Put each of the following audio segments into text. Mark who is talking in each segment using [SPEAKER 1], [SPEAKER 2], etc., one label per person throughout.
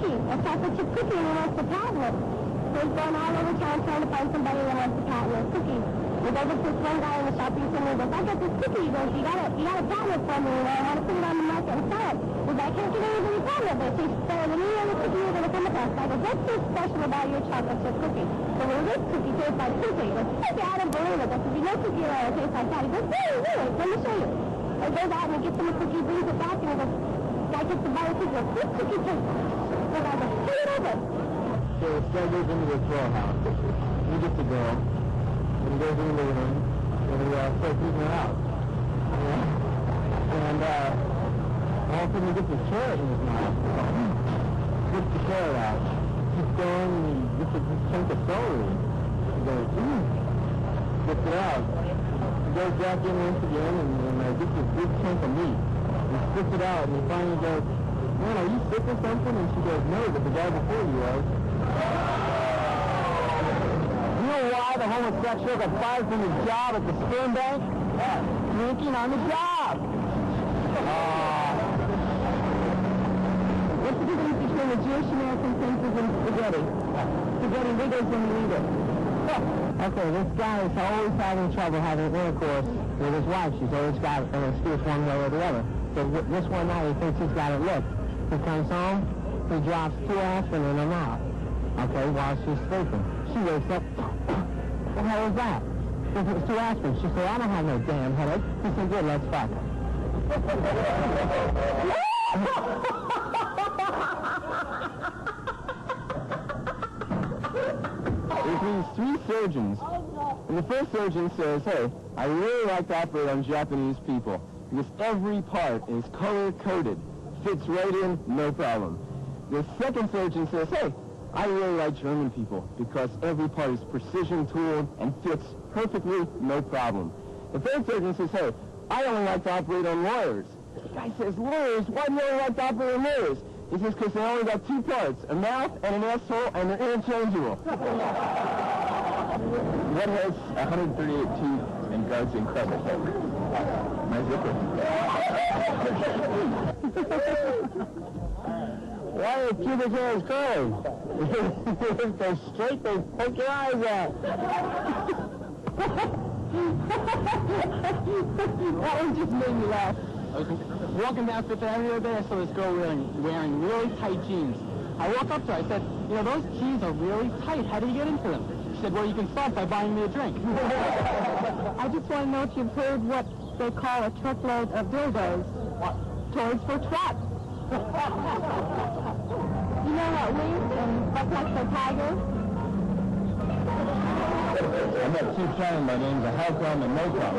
[SPEAKER 1] cookie, a chocolate chip cookie, and he wants to patent it. So he's going all over town trying to find somebody that wants to patent his cookie. He goes up to this one guy in the shop recently and goes, I got this cookie. He goes, you gotta patent it for me, I want to put it on the market and sell it. He goes, I can't get anybody patent it. He said, any other cookie you're going to come across. I go, what's so special about your chocolate chip cookie? So when this cookie tastes like cookie, he goes, cookie, I don't believe it. There should be no cookie around that tastes like that. He goes, really? Let me show you. He goes out and he gets him a cookie, brings it back, and he goes, guy gets the bite, he goes, this cookie tastes. He goes, I go, turn it over.
[SPEAKER 2] So this guy goes into the throw house. He gets the girl. And he goes into the room. And he starts eating her out. And all of a sudden he gets a carrot in his mouth. Gets the carrot out. Keeps going and he gets a chunk of celery. He goes, gets it out. He goes back in once again and gets this big chunk of meat. He spits it out and he finally goes, man, are you sick or something? And she goes, no, but the guy before you was. You know why the homosexual got fired from his job at the sperm bank? Drinking on the job.
[SPEAKER 1] What's the difference between the Jewish American senses and spaghetti? Spaghetti wiggles when you eat it.
[SPEAKER 2] Okay, this guy is always having trouble having intercourse with his wife. She's always got an excuse one way or the other. So this one night he thinks he's got it licked. He comes home, he drops 2 aspirin in her mouth. Okay, while she's sleeping. She wakes up, what the hell was that? It was 2 aspirin. She said, I don't have no damn headache. He said, good, let's fuck. There's these 3 surgeons. And the first surgeon says, hey, I really like to operate on Japanese people because every part is color-coded. Fits right in, no problem. The second surgeon says, hey, I really like German people because every part is precision-tooled and fits perfectly, no problem. The third surgeon says, hey, I only like to operate on lawyers. The guy says, lawyers? Why do you only like to operate on lawyers? He says, because they only got 2 parts, a mouth and an asshole, and they're interchangeable. What has 138 teeth and guards in credit? My zipper. Why are pubic hairs curling? If they're straight, they poke your eyes out. That one just made me laugh. I was walking down Fifth Avenue the other day, I saw this girl wearing really tight jeans. I walked up to her, I said, you know, those jeans are really tight. How do you get into them? She said, well, you can start by buying me a drink.
[SPEAKER 1] I just want to know if you've heard what they call a truckload of dildos.
[SPEAKER 2] What?
[SPEAKER 1] Toys for twat. You know what wings and butt plugs for tigers?
[SPEAKER 2] I met 2 Chinamen by names of Halcom and Nocom.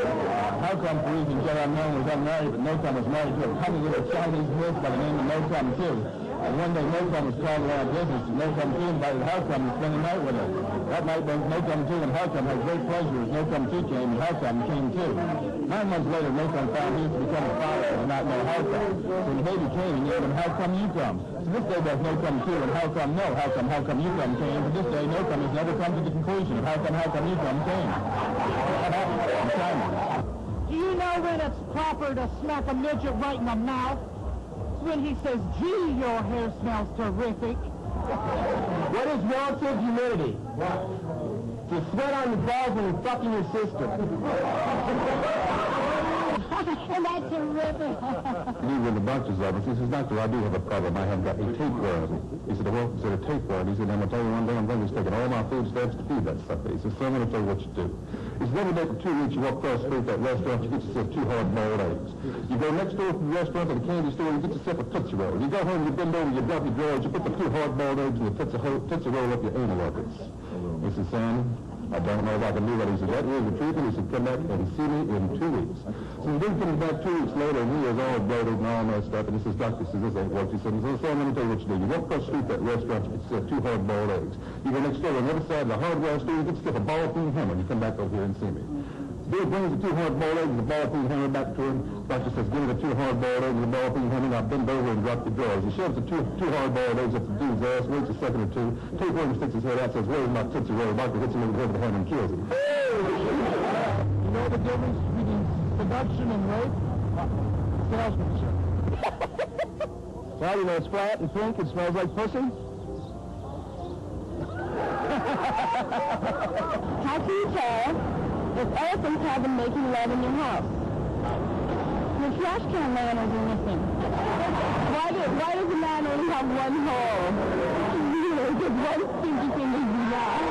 [SPEAKER 2] Halcom, for reasons yet unknown, was unmarried, but Nocom was married to a cunning little Chinese miss by the name of Nocom, too. And one day Nocom was called around business, and Nocom, too, invited Halcom to spend the night with her. That night, both Nocom, too, and Halcom had great pleasure as Nocom, too, came, and Halcom came, too. 9 months later, Nocom found he was to become a father and not know Halcom. So when the baby came, he named him Halcom Ucom. So this day, both Nocom, too, and Halcom know Halcom Ucom came. But this day, Nocom has never come to the conclusion of Halcom Ucom came.
[SPEAKER 1] Do you know when it's proper to smack a midget right in the mouth? When he says, gee, your hair smells terrific.
[SPEAKER 2] What is relative humidity? To sweat on your balls when you're fucking your sister.
[SPEAKER 1] And that's terrific.
[SPEAKER 2] He was in the doctor's office. He says, Doctor, I do have a problem. I have got a tapeworm. He said, well, is it a tapeworm? He said, I'm going to tell you one day, I'm going to be taking all my food stamps to feed that sucker. He says, so I'm going to tell you what you do. He said, every day for 2 weeks, you walk across the street at that restaurant, you get yourself 2 hard-boiled eggs. You go next door to the restaurant to the candy store, you get yourself a Tootsie Roll. You go home, you bend over, you drop your drawers, you put the 2 hard-boiled eggs and the Tootsie Roll up your anal organs. He said, son, I don't know if I can do that. He said, that is the truth, and he said, come back and see me in 2 weeks. So he then comes back 2 weeks later, and he is all bloated and all messed up, and he says, Doctor, this ain't worked. He said, so let me tell you what you do. You walk across the street to that restaurant, you get yourself 2 hard-boiled eggs. You go next door on the other side of the hardware store, you get yourself a ball-peen hammer, and you come back over here and see me. Bill brings the 2 hard-boiled eggs and the ball-peen hammer back to him. Doctor says, give me the 2 hard-boiled eggs and the ball-peen hammer, and I bend over and drop the drawers. He shoves the two hard-boiled eggs up the dude's ass, waits a second or 2, takes one and sticks his head out, says, where's my Tootsie Roll? Doctor hits him in the head with the hammer and kills him. You know the difference between seduction and rape? Salesmanship.
[SPEAKER 3] Well, you know, it's flat and pink. It smells like pussy.
[SPEAKER 1] How can you tell if elephants have been making love in your house? The trash can man is missing. Why does the man only have one hole? You know, just one stinky thing is enough.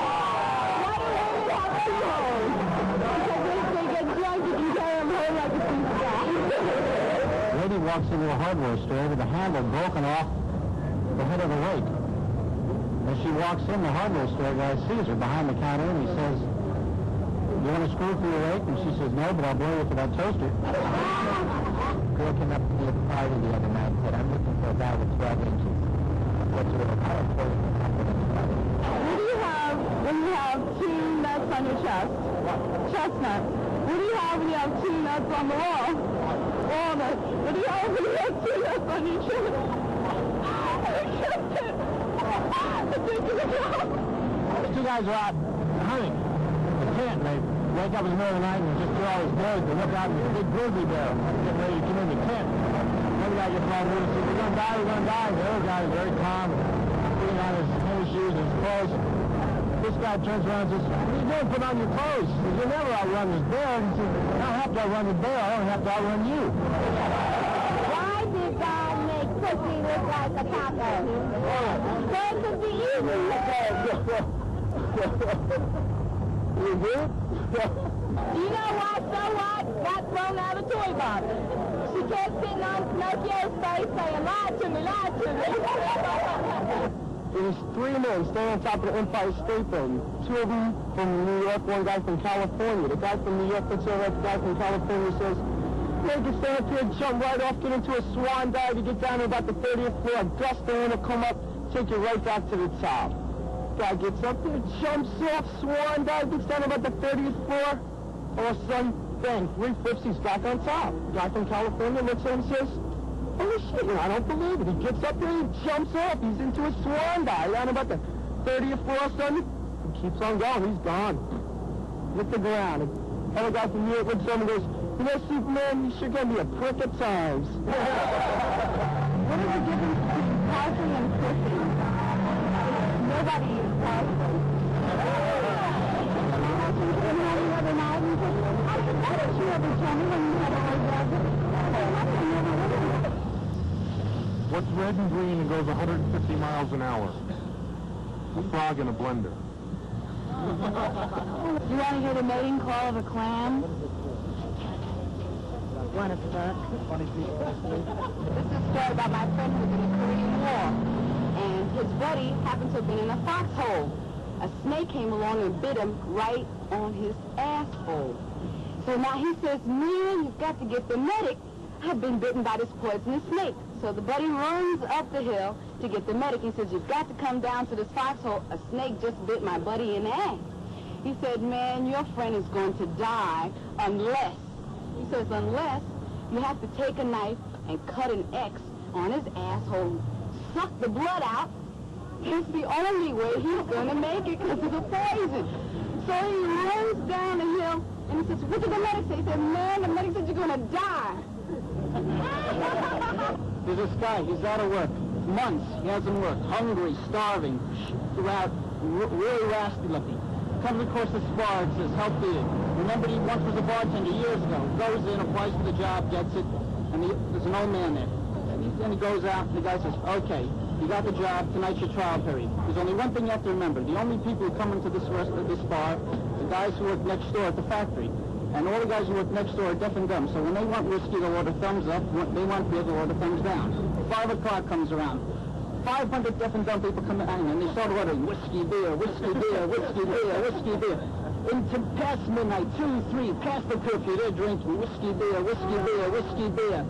[SPEAKER 1] Why do women have two holes? Because if they get drunk, you can carry them home like a stinky guy.
[SPEAKER 3] A lady walks into a hardware store with a handle broken off the head of the rake. As she walks in, the hardware store guy sees her behind the counter and he says, "You want a screw for your rake?" And she says, "No, but I'll blow you for that toaster." Girl came up to me at the party the other night and said, "I'm looking for a guy with 12 inches. What's your power for you?"
[SPEAKER 1] What do you have when you have two nuts on your chest? Chestnuts. What do you have when you have two nuts on the wall? Walnuts. What do you have when you have two nuts on your chest?
[SPEAKER 3] The two guys are out hunting a tent, and they wake up in the middle of the night and just throw all his birds. They look out and there's a big grizzly bear getting ready to come in the tent. One guy gets all moved and says, "We're going to die, we're going to die." The other guy is very calm, putting on his tennis shoes and his clothes. This guy turns around and says, "What are you doing? Put on your clothes. He says, "You'll never outrun this bear." He says, "I don't have to outrun the bear. I only have to outrun you."
[SPEAKER 1] Why did God make pussy look like a taco? So it could be easy.
[SPEAKER 3] You do?
[SPEAKER 1] You know what? So what? Got thrown out of the toy box. She kept sitting on Pinocchio's face saying, "Lie to me, lie to me."
[SPEAKER 3] There's three men standing on top of the Empire State Building. Two of them from New York, one guy from California. The guy from New York looks over at the guy from California and says, "Make it stand up here, jump right off, get into a swan dive, you get down to about the 30th floor, a gust of wind will come up, take you right back to the top." Guy gets up there, jumps off, swan dive, gets down to about the 30th floor. All of a sudden, bang, 3 flips, he's back on top. Guy from California looks at him and says, "Holy shit, I don't believe it." He gets up there, he jumps off, he's into a swan dive, down about the 30th floor, all of a sudden, he keeps on going, he's gone. Hit the ground. The other guy from New York looks at him and goes, "You know, Superman, you sure gonna be a prick at times."
[SPEAKER 1] What is the difference between parsley and pussy? Nobody eats parsley. Why did you ever tell me when you had a orgasm?
[SPEAKER 2] What's red and green and goes 150 miles an hour? A frog in a blender.
[SPEAKER 1] You want to hear the mating call of a clam? Wanna fuck? This is a story about my friend who was in the Korean War, and his buddy happened to have been in a foxhole. A snake came along and bit him right on his asshole. So now he says, "Man, you've got to get the medic. I've been bitten by this poisonous snake." So the buddy runs up the hill to get the medic. He says, "You've got to come down to this foxhole. A snake just bit my buddy in the ass." He said, "Man, your friend is going to die unless," he says, "unless you have to take a knife and cut an X on his asshole, suck the blood out. It's the only way he's going to make it because of the poison." So he runs down the hill and he says, "What did the medic say?" He said, "Man, the medic said you're going to die."
[SPEAKER 3] There's this guy, he's out of work. Months, he hasn't worked. Hungry, starving, throughout, really raspy looking. Comes across this bar and says, "Help me." Remember, he once was a bartender years ago. Goes in, applies for the job, gets it, and there's an old man there. And he goes out, and the guy says, "Okay, you got the job, tonight's your trial period. There's only one thing you have to remember. The only people who come into this bar, the guys who work next door at the factory. And all the guys who work next door are deaf and dumb. So when they want whiskey, they'll order thumbs up. When they want beer, they'll order thumbs down." 5 o'clock comes around. 500 deaf and dumb people come in, and they start ordering whiskey, beer, whiskey, beer, whiskey, beer, whiskey, beer. Into past midnight, 2, 3, past the curfew, they're drinking whiskey, beer, whiskey, beer, whiskey, beer.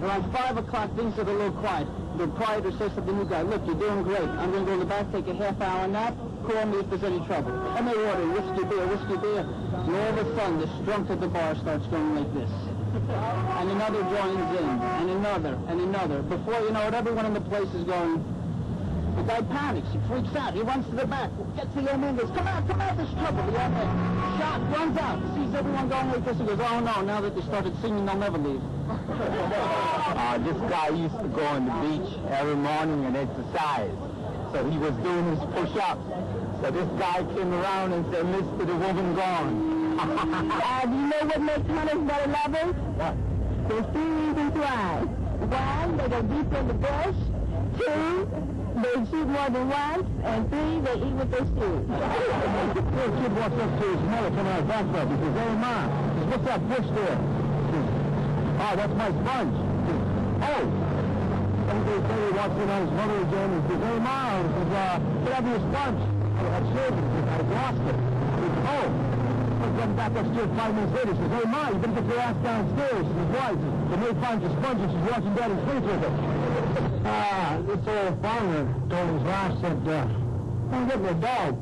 [SPEAKER 3] Around 5 o'clock, things get a little quiet. The proprietor says to the new guy, "Look, you're doing great. I'm going to go in the back, take a half-hour nap. Call me if there's any trouble." And they order whiskey, beer, whiskey, beer. And all of a sudden, this drunk at the bar starts going like this. And another joins in, and another, and another. Before you know it, everyone in the place is going, The guy panics. He freaks out. He runs to the back. Gets the old man, goes, come out, there's trouble. The old man, shot, runs out, sees everyone going like this. He goes, oh no, now that they started singing, they'll never leave.
[SPEAKER 4] This guy used to go on the beach every morning and exercise. So he was doing his push-ups. So this guy came around and said, Mister, the woman gone.
[SPEAKER 1] Do you know what makes hunters better lovers?
[SPEAKER 4] What?
[SPEAKER 1] There's 3 reasons why. 1, they go deep in the bush. 2, they shoot more than once. And 3, they eat what they shoot.
[SPEAKER 4] Little kid walks up to his mother coming out of the bathtub. He says, hey, Ma, what's that bush there? He says, oh, that's my sponge. He says, oh. Some days later, he walks in on his mother again and says, hey, Ma, he says, get out of your sponge. I shaved it. I lost it. He says, oh. Comes back upstairs 5 minutes later. He says, hey, Ma, you better get your ass downstairs. He says, why? He says, the maid finds your sponge and she's watching Daddy's face with it. This old farmer told his wife, said, I'm getting a dog.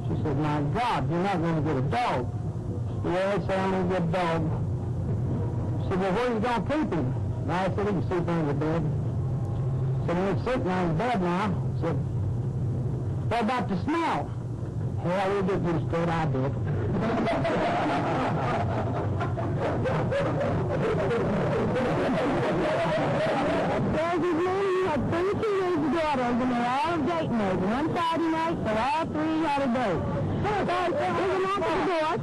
[SPEAKER 4] She said, my God, you're not going to get a dog. Yeah, it's only a good dog. She said, well, where are you going to keep him? And I said, he can sleep under the bed. So when he's sitting on the bed now, I said, what about the smell? Hell, we'll get used to it, I did.
[SPEAKER 1] There's his man, he had 3 teenage daughters, and they're all dating age. One Friday night, so all 3 had a date. So there's a knock at the door.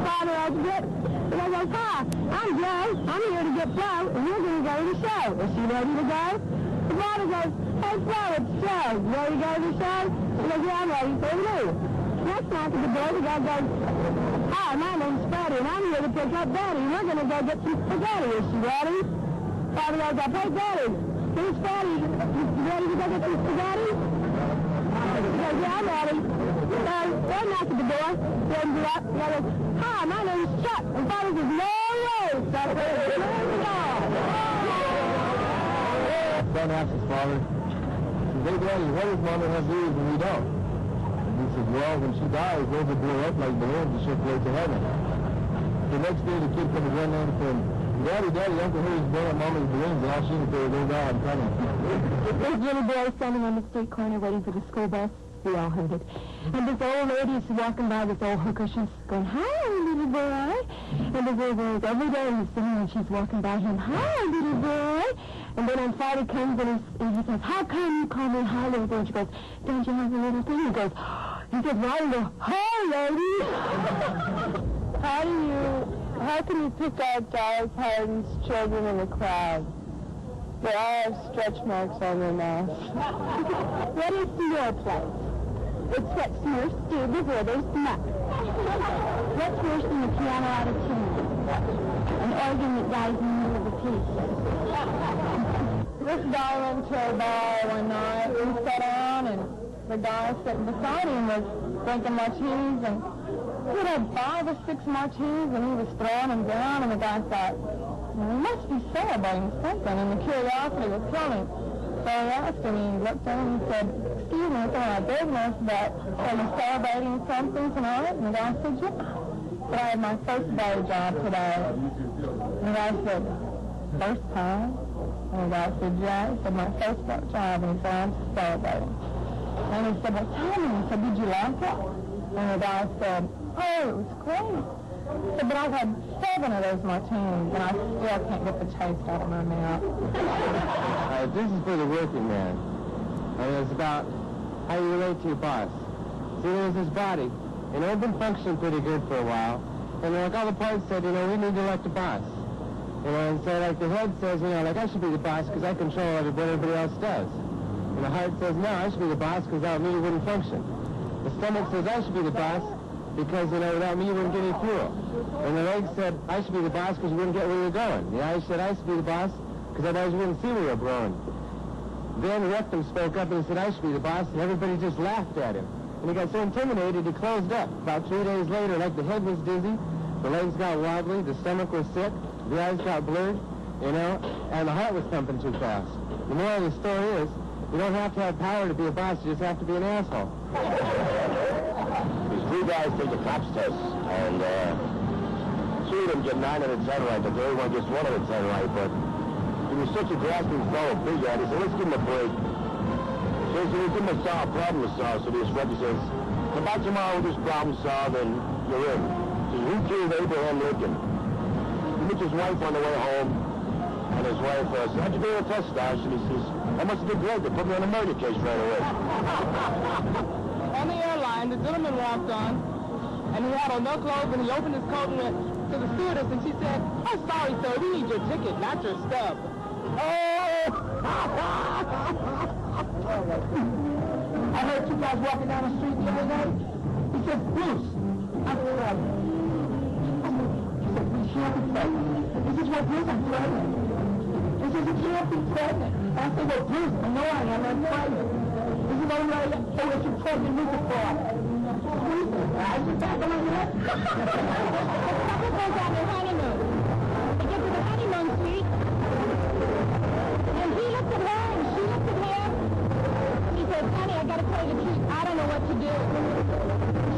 [SPEAKER 1] Father opens it, and I goes, hi, I'm Joe. I'm here to get Flo, and we're going to go to the show. Is she ready to go? The father goes, hey, Flo, it's Joe. You ready to go to the show? He goes, yeah, I'm ready. So we do. Next knock at the door, the guy goes, hi, my name's Freddie, and I'm here to pick up Betty. We're going to go get some spaghetti. Is she ready? Father goes up, hey, Betty, here's Freddie. You ready to go get some spaghetti? He goes, yeah, I'm ready. So they knock at the door. He opens it up. The guy goes, hi, my name's Chuck. And Father says, no way. So there's no dog.
[SPEAKER 4] Son asks his father, he says, hey, Daddy, what does Mama have to do when we don't? He says, well, when she dies, those will blow up like balloons and she'll float to heaven. The next day, the kid comes running in and said, Daddy, Uncle Harry's blowing up Mama's balloons, and all she can say is, oh, God, I'm coming.
[SPEAKER 1] This little boy standing on the street corner waiting for the school bus. We all heard it. And this old lady is walking by, this old hooker. She's going, hi, little boy. And this little boy, every day he's singing, and she's walking by him, hi, little boy. And then on Friday comes and he says, how come you call me hi, little boy? And she goes, don't you have a little thing? He goes, why, little, hi, lady. How can you pick out Giles Harden's children in the crowd? They all have stretch marks on their mouths. What is your place? It's what Smurfs do before they smuck. What's worse than a piano out of tune? An organ that dies in the middle of a piece. This guy went to a bar one night. We sat down, and the guy sitting beside him was drinking martinis, and he had 5 or 6 martinis, and he was throwing them down, and the guy thought, well, he must be celebrating something, and the curiosity was killing. So he asked him, he looked at him and said, excuse me, it's on our business, but are you celebrating something tonight? And the guy said, yeah. But I had my first day job today. And the guy said, first time? And the guy said, yeah. He said, my first job. And he said, I'm celebrating. And he said, well, tell me. He said, did you like it? And the guy said, oh, it was great. He said, but I've had 7 of those martinis, and I still can't get the taste out of my mouth.
[SPEAKER 4] This is for the working man. It's about how you relate to your boss. See, there's his body. You know, it's been functioning pretty good for a while. And like all the parts said, we need to elect a boss. And so like the head says, I should be the boss because I control what everybody else does. And the heart says, no, I should be the boss because without me you wouldn't function. The stomach says, I should be the boss because, without me you wouldn't get any fuel. And the legs said, I should be the boss because you wouldn't get where you're going. The eyes said, I should be the boss because otherwise you wouldn't see where you're growing. Then the rectum spoke up and he said, I should be the boss, and everybody just laughed at him. And he got so intimidated he closed up. About 3 days later, like the head was dizzy, the legs got wobbly, the stomach was sick, the eyes got blurred, and the heart was pumping too fast. The moral of the story is, you don't have to have power to be a boss, you just have to be an asshole.
[SPEAKER 2] These 3 guys take a cops test, and 2 of them get 9 out of 10 right, but the other one gets 1 out of 10 right, but he was such a grasping fellow, big guy, he said, let's give him a break. Okay, so we give him a problem to solve. So the inspector says, come back tomorrow with this problem solved and you're in. He says, who killed Abraham Lincoln? He meets his wife on the way home, and his wife says, how'd you do a test, Stash? And he says, I must have been great. They put me on a murder case right away.
[SPEAKER 3] On the airline, the gentleman walked on, and he had on no clothes, and he opened his coat and went to the stewardess, and she said, oh, sorry, sir, we need your ticket, not your stub.
[SPEAKER 4] I heard two guys walking down the street the other day. He said, Bruce. I said, he said, we can't be pregnant. This is what Bruce, I'm pregnant. He says, you can't be pregnant. I said, well, Bruce, I know I am, I'm pregnant. This is what I'm going to say what you're pregnant with it for. I said, back on my head.
[SPEAKER 1] Couple goes on their honeymoon. They get to the honeymoon suite, and he looks at her, and she looks at him. He says, honey, I got to tell you the truth. I don't know what to do.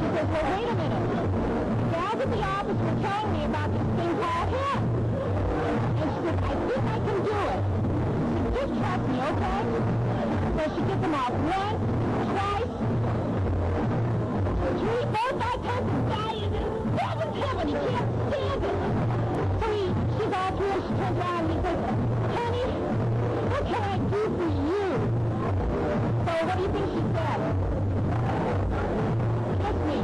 [SPEAKER 1] She says, well, wait a minute. The gals at the office were telling me about this thing called him. And she said, I think I can do it. She said, just trust me, okay? So she gets him off once, twice, 3, 4, 5 times a day, and it doesn't heaven. He can't stand it. So she's all through, and she turns around, and he says, honey, what can I do for you? So what do you think she said? Kiss me.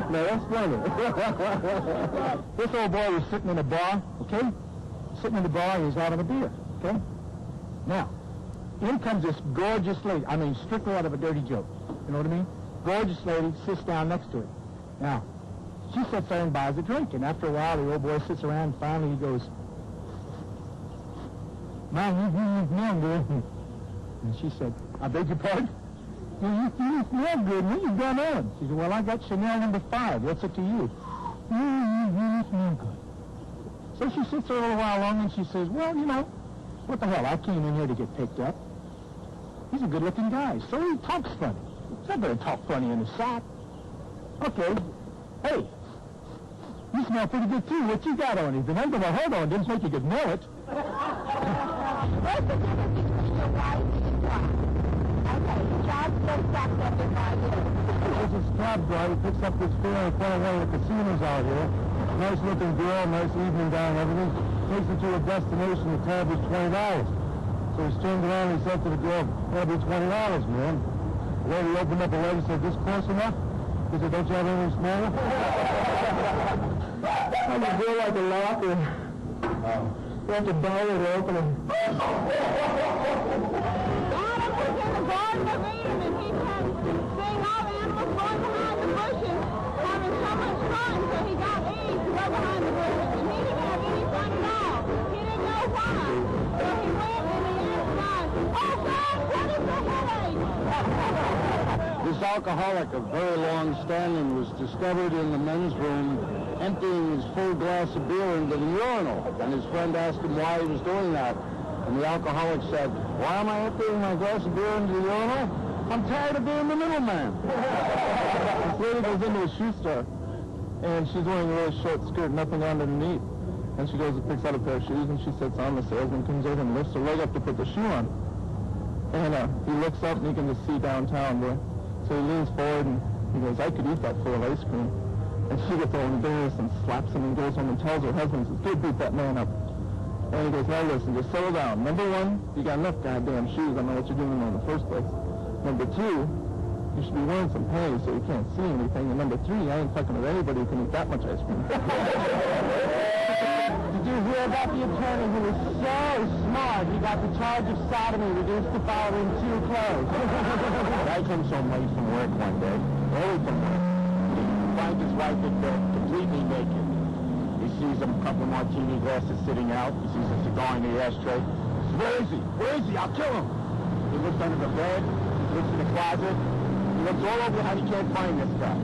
[SPEAKER 4] No, that's funny. This old boy was sitting in a bar, okay? Sitting in the bar, he was having a beer, okay? Now, in comes this gorgeous lady. I mean, strictly out of a dirty joke. You know what I mean? Gorgeous lady sits down next to him. Now, she sits there and buys a drink, and after a while, the old boy sits around, and finally he goes, man, you smell good. And she said, I beg your pardon? You smell good. What you got on? She said, well, I got Chanel number 5. What's it to you? You smell good. So she sits there a little while longer, and she says, well, you know, what the hell? I came in here to get picked up. He's a good-looking guy, so he talks funny. He's not going to talk funny in his sack. Okay. Hey, you smell pretty good, too. What you got on? He said, I'm going to hold on. Didn't think you could know it.
[SPEAKER 1] What's the difference between your wife and your job? Okay, your job still sucks after 5 years.
[SPEAKER 4] There's this cab guy who picks up this girl in front of one of the casinos out here. Nice-looking girl, nice evening gown and everything. Takes her to a destination. The tab was $20. So he turned around and he said to the girl, that'll be $20, man. The lady opened up a leg and said, this close enough? He said, don't you have anything smaller? I'm a girl like a locker. You have to borrow it to open it.
[SPEAKER 1] Adam was in the Garden of Eden, and he kept seeing all the animals going behind the bushes, having so much fun, so he got Eve to go behind the bushes, and he didn't have any fun at all. He didn't know why. So he went and he asked God, oh God, what is the headache?
[SPEAKER 2] This alcoholic of very long standing was discovered in the men's room emptying his full glass of beer into the urinal. And his friend asked him why he was doing that. And the alcoholic said, why am I emptying my glass of beer into the urinal? I'm tired of being the middleman. This lady goes into a shoe store, and she's wearing a really short skirt, nothing underneath. And she goes and picks out a pair of shoes, and she sits on. The salesman comes over and lifts her leg up to put the shoe on. And he looks up, and he can just see downtown there. So he leans forward, and he goes, I could eat that full of ice cream. And she gets all embarrassed and slaps him and goes home and tells her husband, says, go beat that man up. And he goes, now listen, just settle down. Number 1, you got enough goddamn shoes. I know what you're doing in the first place. Number 2, you should be wearing some panties so you can't see anything. And number 3, I ain't fucking with anybody who can eat that much ice cream. Did you hear about the attorney who was so smart he got the charge of sodomy reduced to following 2 clothes? I comes home late from work one day, early from work. Finds his wife in bed, completely naked. He sees a couple of martini glasses sitting out. He sees a cigar in the ashtray. He says, where is he? Where is he? I'll kill him. He looks under the bed. He looks in the closet. He looks all over how he can't find this guy.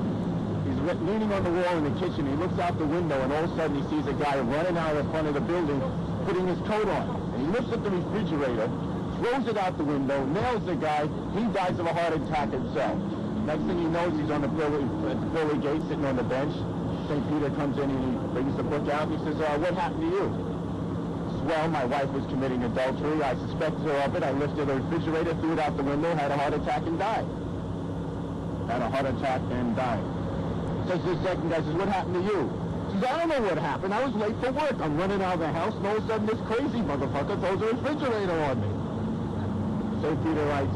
[SPEAKER 2] He's leaning on the wall in the kitchen. He looks out the window, and all of a sudden he sees a guy running out of the front of the building, putting his coat on. And he lifts up the refrigerator, throws it out the window, nails the guy. He dies of a heart attack himself. Next thing he knows, he's on the pearly gate, sitting on the bench. St. Peter comes in and he brings the book out. And he says, what happened to you? well, my wife was committing adultery. I suspected her of it. I lifted the refrigerator, threw it out the window, had a heart attack, and died. Had a heart attack and died. Says the second guy, says, what happened to you? Says, I don't know what happened. I was late for work. I'm running out of the house, and all of a sudden this crazy motherfucker throws a refrigerator on me. St. Peter writes,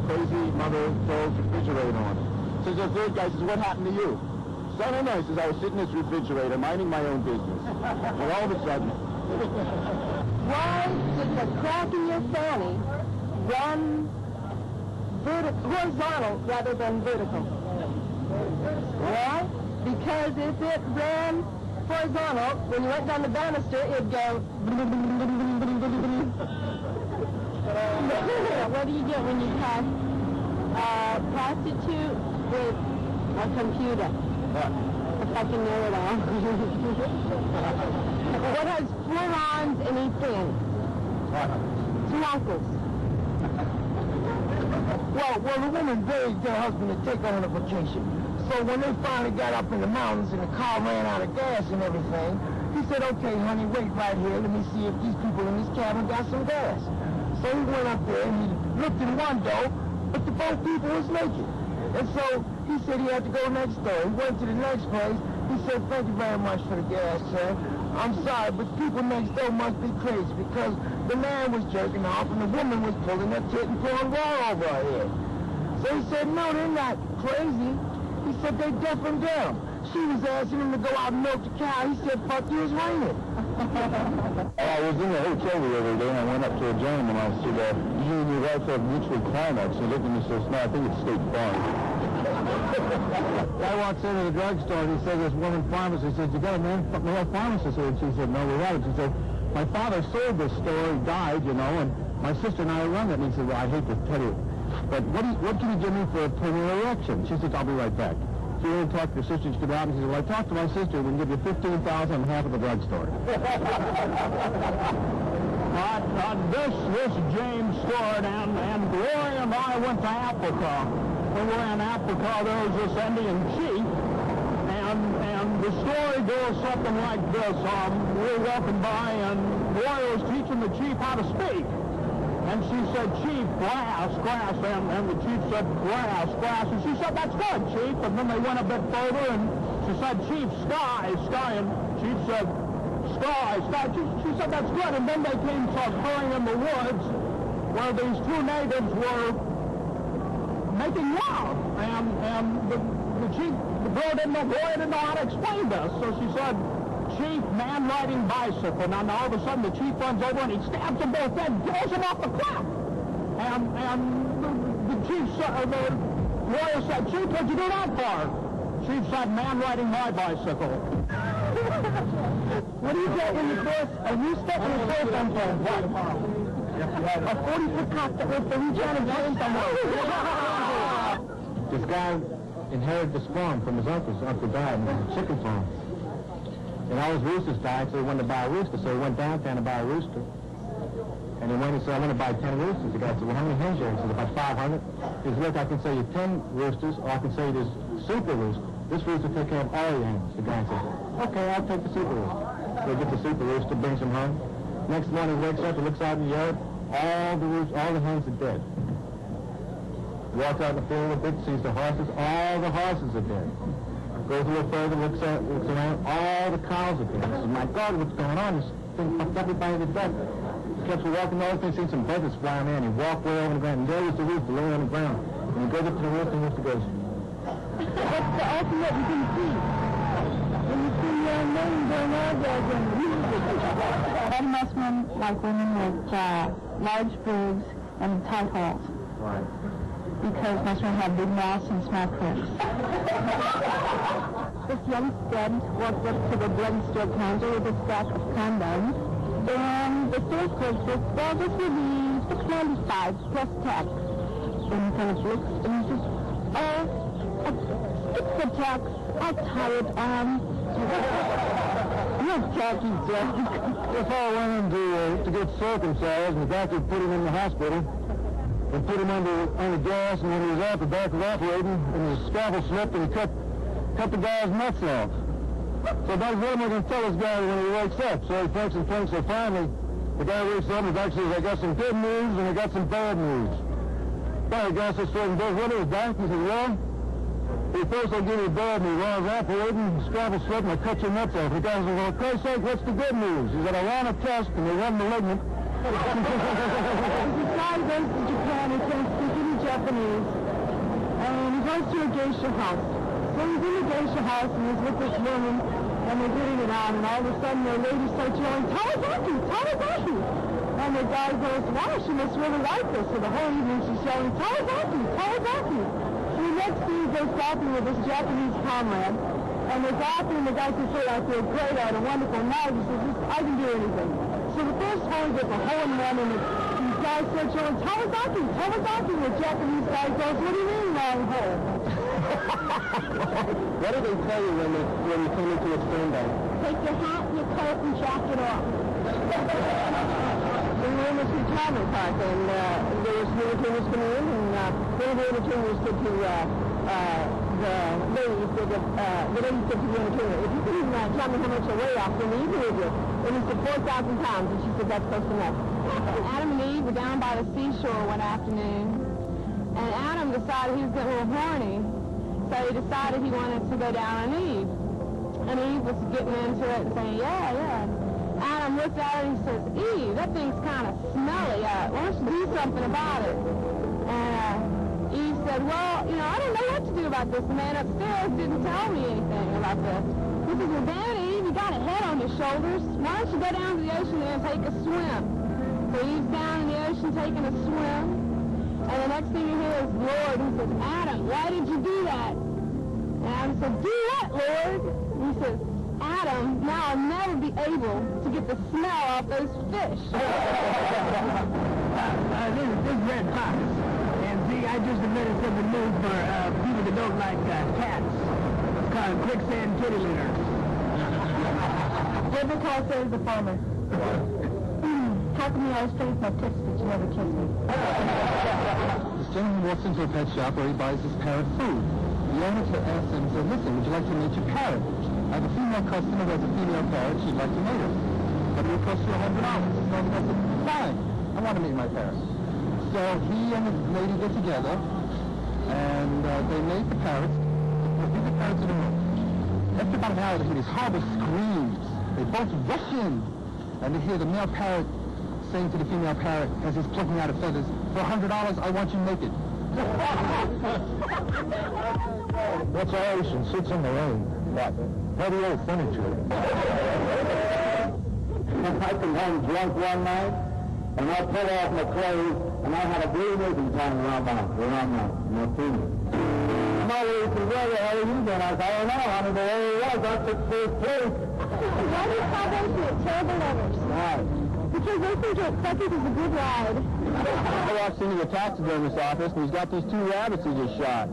[SPEAKER 2] crazy mother throws refrigerator on me. Says the third guy, says, what happened to you? Says, I don't know. He says, I was sitting in this refrigerator, minding my own business. And all of a sudden...
[SPEAKER 1] Why did the crack in your fanny run horizontal rather than vertical? Why? Because if it ran horizontal, when you went down the banister, it'd go... What do you get when you pass a prostitute with a computer? If I can know it all. What has 4 arms and eats hands? Two uncles.
[SPEAKER 4] Well, the woman begged her husband to take her on a vacation. So when they finally got up in the mountains and the car ran out of gas and everything, he said, okay, honey, wait right here. Let me see if these people in this cabin got some gas. So he went up there and he looked in one door, but the both people was naked. And so he said he had to go next door. He went to the next place. He said, thank you very much for the gas, sir. I'm sorry, but people next door must be crazy because the man was jerking off and the woman was pulling her tit and pulling water over her head. So he said, no, they're not crazy. He said, they're deaf and dumb. She was asking him to go out and milk the cow. He said, fuck you, it's raining.
[SPEAKER 2] I was in the hotel the other day, and I went up to a gentleman, and I said, you and your wife have mutual climax. He looked at me and says, no, I think it's State Farm.
[SPEAKER 4] Guy walks into the drugstore and he said, this woman pharmacist, he says, you got a male pharmacist here? And she said, no, we haven't. She said, my father sold this store, he died, you know, and my sister and I run it. And he said, well, I hate to tell you, but what can you give me for a permanent erection? She said, I'll be right back. She went and talked to her sister, she came out and she said, well, I talked to my sister, we can give you $15,000 and half of the drugstore.
[SPEAKER 3] This James Stewart and Gloria and I went to APPROX. We were in APPROX, there was this Indian chief, and the story goes something like this. We were walking by, and Gloria was teaching the chief how to speak. And she said, Chief, grass, and the chief said, grass, and she said, that's good, Chief. And then they went a bit further, and she said, Chief, sky, and Chief said, sky. She said, that's good. And then they came to a clearing in the woods where these 2 natives were making love. And the chief, the girl didn't know how to explain this. So she said, Chief, man riding bicycle. Now all of a sudden the chief runs over and he stabs them both dead, throws them off the cliff. And the chief said, the lawyer said, Chief, what'd you do that for? Chief said, man riding my bicycle.
[SPEAKER 1] What do you get in the first? A rooster and a soul something? What? A 40-foot cock that was the region of James somewhere.
[SPEAKER 4] This guy inherited this farm from his uncle. His uncle died in a chicken farm. And all his roosters died, so he wanted to buy a rooster. So he went downtown to buy a rooster. And he went and said, I'm going to buy 10 roosters. The guy said, well, how many hens are there? He said, about 500. He said, look, I can sell you 10 roosters, or I can sell you this super rooster. This rooster will take care of all your hens. The guy said, okay, I'll take the super rooster. So he gets the super rooster, brings him home. Next morning he wakes up and looks out in the yard. All the hens are dead. Walks out in the field a bit, sees the horses. All the horses are dead. Goes a little further, looks around, all the cows are dead. He says, my God, what's going on? This thing fucked everybody to death. He kept walking over, he seen some buzzards flying in. He walked way over the ground, and there was the rooster laying on the ground. And he goes up to the rooster, and the rooster goes,
[SPEAKER 1] What's the ultimate you can see? When you see your name going orgasm. Men must like women with large boobs and tight holes.
[SPEAKER 4] right.
[SPEAKER 1] Because most women have big mouths and small cribs. This young stud walked up to the drugstore counter with a stack of condoms, and the salesperson says, well, this will be $6.95 plus tax. And he kind of looks and he says, oh, it's the tax. I'll tie it on. You're tacky, Jack.
[SPEAKER 2] If I went in to get circumcised, and the doctor put him in the hospital, and put him under gas, and when he was out the back of operating, and the scalpel slipped, and he cut the guy's nuts off. So about what am I going to tell this guy when he wakes up? So he thinks, so finally, The guy wakes up and actually says, I got some good news and I got some bad news. Well, the guy says, so what is that? He says, well, first I'll give you bad news. Well, I was operating, scrabble sweat, and I cut your nuts off. The guy says, well, for Christ's sake, what's the good news? He said, I ran a test and they weren't malignant.
[SPEAKER 1] This guy goes to Japan and can't speak any Japanese. And he goes to a geisha house. So he's in the geisha house and he's with this woman and they're getting it on. And all of a sudden the lady starts yelling, Tawazaki! Tawazaki! And the guy goes, wow, she must really like this. So the whole evening she's yelling, Tawazaki! Tawazaki! So the next day he goes golfing with his Japanese comrade. And they're golfing and the guy says, hey, I feel great. I had a wonderful night. He says, I can do anything. So the first hole he gets a hole in one and these guys start yelling, Tawazaki! Tawazaki! The Japanese guy goes, what do you mean wrong hole?
[SPEAKER 4] What do they tell you when you come into a stern bay?
[SPEAKER 1] Take your hat, your coat, and jacket off. We were in this retirement park, and there was entertainers coming in, and one of the entertainers said to the lady said to the entertainer, if you can tell me how much I weigh after the evening with you. And he said 4,000 pounds, and she said that's close enough. Adam and Eve were down by the seashore one afternoon, and Adam decided he was getting a little horny, so he decided he wanted to go down on Eve. And Eve was getting into it and saying, yeah. Adam looked at her and he says, Eve, that thing's kind of smelly. Why don't you do something about it? And Eve said, well, I don't know what to do about this. The man upstairs didn't tell me anything about this. He says, well, damn it, Eve, you got a head on your shoulders. Why don't you go down to the ocean there and take a swim? So Eve's down in the ocean taking a swim. And the next thing you hear is Lord. He says, Adam, why did you do that? And Adam said, do what, Lord? And he says, Adam, now I'll never be able to get the smell off those fish.
[SPEAKER 3] This is Red Fox. And see, I just invented something new for people that don't like cats. It's called quicksand kitty litter.
[SPEAKER 1] David Carl says the farmer. How come you always face my tips but you never kiss me?
[SPEAKER 2] This gentleman walks into a pet shop where he buys his parrot food. The owner asks him, says, listen, would you like to meet your parrot? I have a female customer who has a female parrot. She'd like to meet her. But it will cost you $100. So he says, fine, I want to meet my parrot. So he and the lady get together, and they make the parrots. They bring the parrots in the room. After about an hour, they hear these horrible screams. They both rush in, and they hear the male parrot saying to the female parrot, as he's plucking out her feathers, for $100, I want you naked. What's our ocean? Sits in the rain. What? Heavy old furniture.
[SPEAKER 5] I came home drunk one night, and I pulled off my clothes, and I had a blue ribbon tied around my finger. My lady said, where the hell are you been? I said, I don't know, honey, but there he was. I took first place.
[SPEAKER 1] Why do you call those terrible lovers?
[SPEAKER 5] Why?
[SPEAKER 1] Because they think it second is a good ride.
[SPEAKER 4] I walks into the taxidermist's office, and he's got these 2 rabbits he just shot.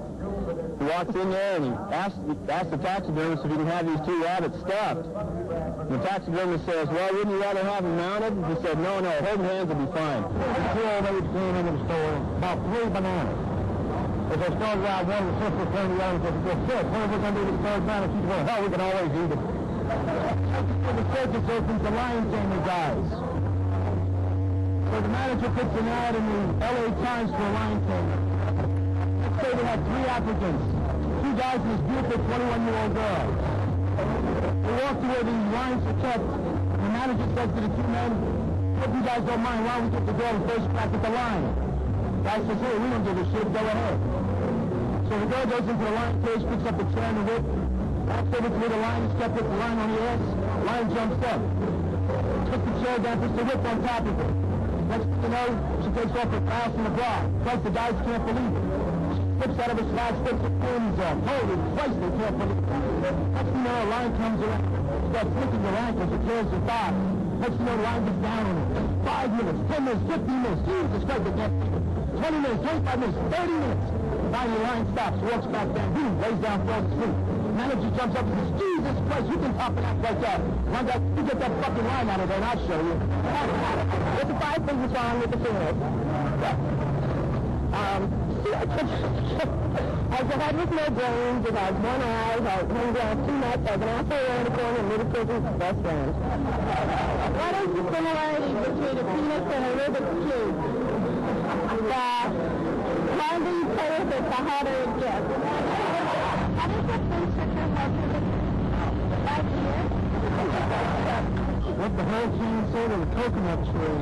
[SPEAKER 4] He walks in there and he asks the taxidermist if he can have these 2 rabbits stuffed. And the taxidermist says, well, wouldn't you rather have them mounted? He said, no, holding hands will be fine.
[SPEAKER 2] 2 old maids came into the store, about 3 bananas. As they started out, one of the sisters turned to the other and said, well, shit, what are we going to do with the 3rd banana? She said, well, hell, we can always eat it. So the circus opens, the lion tamer dies. So the manager puts an ad in the LA Times for a lion tamer. Let's say they had 3 applicants. 2 guys and this beautiful 21-year-old girl. They walk to where the lions are kept. The manager says to the 2 men, if you guys don't mind, why don't we get the girl first crack at the lion? The guy says, hey, we don't give a shit, go ahead. So the girl goes into the lion cage, picks up the chair and the whip, walks over to where the lion is kept with the lion on the ass. The lion jumps up. Puts the chair down, puts the whip on top of it. Next thing you know, she takes off her blouse and the bra. Plus the guys can't believe it. She flips out of her slide, flips her panties off. Holy Christ, they can't believe it. Next thing you know, a lion comes around, starts flicking your ankles, it tears your thigh. Next thing you know, the lion gets down on it. 5 minutes, 10 minutes, 15 minutes. Jesus Christ, they can't believe it. 20 minutes, 25 minutes, 30 minutes. Finally, the lion stops, walks back down, boom, lays down, falls asleep. The manager jumps up and says, Jesus Christ, you can top an act like that. One guy, you get that fucking line out of there and I'll show you.
[SPEAKER 1] What's the 5 things that's wrong with the fingers? I was a head with no brains, it has 1 eye, it has 1 glass, 2 nuts, I have an apple around the corner, and little children's best friend. What is the similarity between a penis and a Rubik's Cube? The longer you play with it, the harder it gets. How does the fish sugar measure right here?
[SPEAKER 5] What the hurricane said of the coconut tree?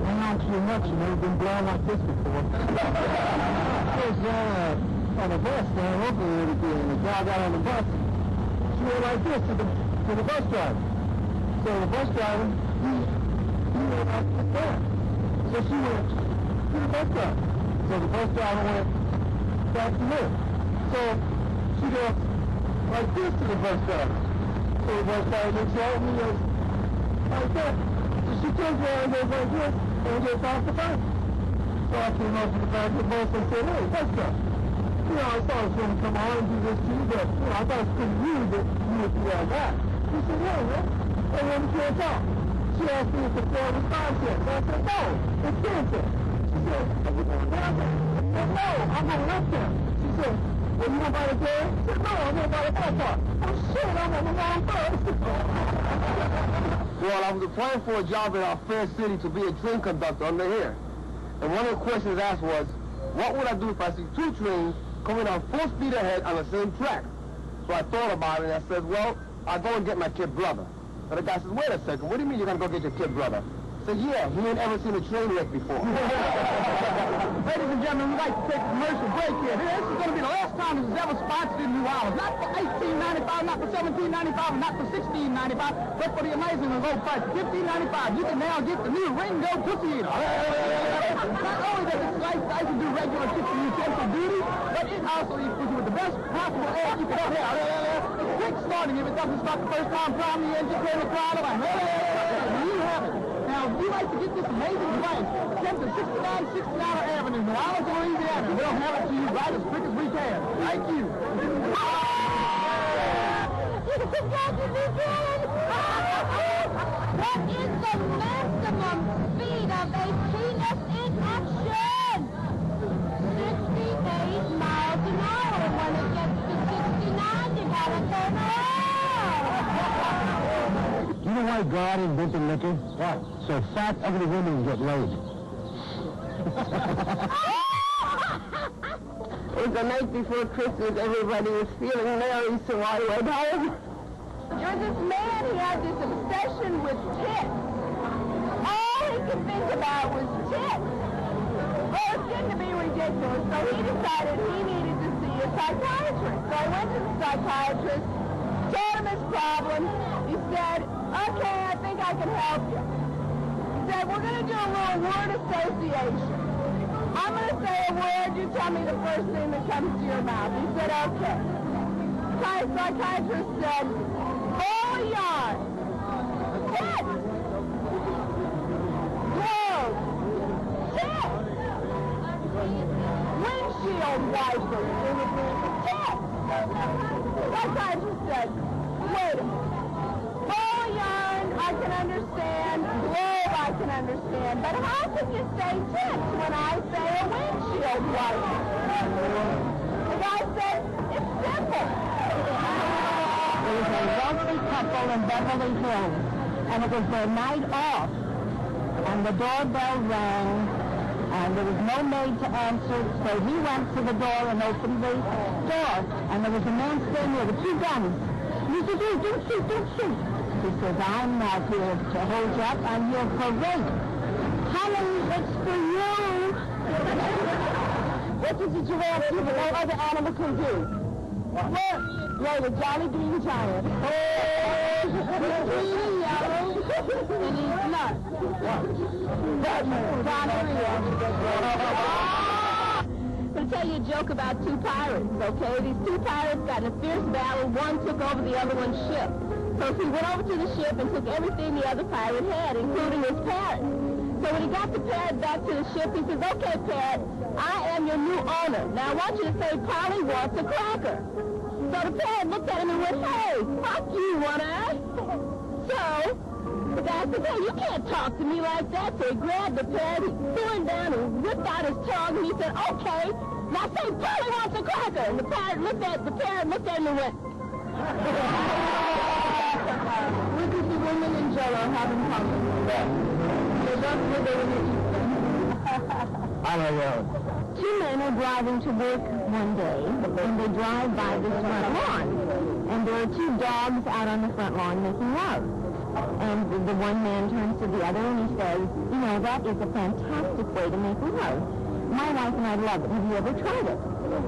[SPEAKER 5] Hang on too much, you never been blown like this before. I was on a bus down locally the other day, and the guy got on the bus. She went like this to the bus driver. So the bus driver, he went like that. So she went to the bus driver. So the bus driver went back to her. So she goes like this to the bus driver. So the bus driver looks at me and goes like that. So she turns around and goes like this and gets off the bus. So I came up to the back of the bus and said, hey, bus driver. You know, I thought I was going to come on and do this to you, but I thought it was pretty rude that you would do all that. He said, yeah, well, I wanted to talk. She asked me if the floor was 5 cents. I said, no, it's 10 cents. She said, are you going down there? I said, no, I'm going left there. She said, well, you want by the there? I said, no, I'm going by the that part. Oh, shit, I'm on the wrong first.
[SPEAKER 4] Well, I was applying for a job in our fair city to be a train conductor under here. And one of the questions asked was, what would I do if I see 2 trains coming on full speed ahead on the same track? So I thought about it and I said, well, I'll go and get my kid brother. So the guy says, wait a second, what do you mean you're going to go get your kid brother? I said, yeah, he ain't ever seen a train wreck before.
[SPEAKER 3] Ladies and gentlemen, we'd like to take a commercial break here. This is going to be the last time this is ever sponsored in New Orleans. Not for $18.95, not for $17.95, not for $16.95, but for the amazing and low price, $15.95. You can now get the new Ringo Cookie Eater. Not only does it slice, dice, and do regular kitchen utensil duty, but it also eats you with the best possible air you can ever have. It's quick starting if it doesn't start the first time, prime the engine, turn the throttle, and you have it. Now, if you like to get this amazing device, send to 6960 Avenue, New Orleans, Louisiana. We'll have it to you right as quick as we can. Thank you.
[SPEAKER 1] What is the maximum speed of a penis in action? 68 miles an hour. When it gets to 69, you gotta turn around.
[SPEAKER 5] You know why God invented liquor? What? So fat, ugly women get laid.
[SPEAKER 1] It was the night before Christmas. Everybody was feeling merry, so I went home. You're this man, he had this obsession with tits. All he could think about was tits. Well, it's getting to be ridiculous, so he decided he needed to see a psychiatrist. So I went to the psychiatrist, told him his problem. He said, okay, I think I can help you. He said, we're going to do a little word association. I'm going to say a word, you tell me the first thing that comes to your mouth. He said, okay. The psychiatrist said, ball of yarn. Tit. Clothes. Tit. Windshield wipers. Tit. The psychiatrist said, wait a minute. Ball of yarn, I can understand. Globe, I can understand. But how can you say tits when I say a windshield wiper? The guy said, it's simple. There was a wealthy couple in Beverly Hills, and it was their night off. And the doorbell rang, and there was no maid to answer, so he went to the door and opened the door, and there was a man standing there with 2 guns. He said, hey, don't shoot, don't shoot. He says, I'm not here to hold you up, I'm here for rape. Honey, it's for you. What is it you want to do that no other animal can do? What? You're the Jolly Green Giant. Oh, he's green, yellow, and he's not. That's gonorrhea. I'll tell you a joke about 2 pirates, okay? These 2 pirates got in a fierce battle. One took over the other one's ship. So he went over to the ship and took everything the other pirate had, including his parrot. So when he got the parrot back to the ship, he says, okay, parrot, I am your new owner. Now I want you to say Polly wants a cracker. So the parrot looked at him and went, hey, fuck you, one-eye. So the guy said, hey, you can't talk to me like that. So he grabbed the parrot, he threw him down and whipped out his tongue, and he said, okay, now say Polly wants a cracker. And the parrot looked at him and went, women and Jello have in common? They're both within the Eastern.
[SPEAKER 4] I don't know.
[SPEAKER 1] Two men are driving to work one day, and they drive by this front lawn. And there are two dogs out on the front lawn making love. And the one man turns to the other and he says, you know, that is a fantastic way to make love. My wife and I love it. Have you ever tried it?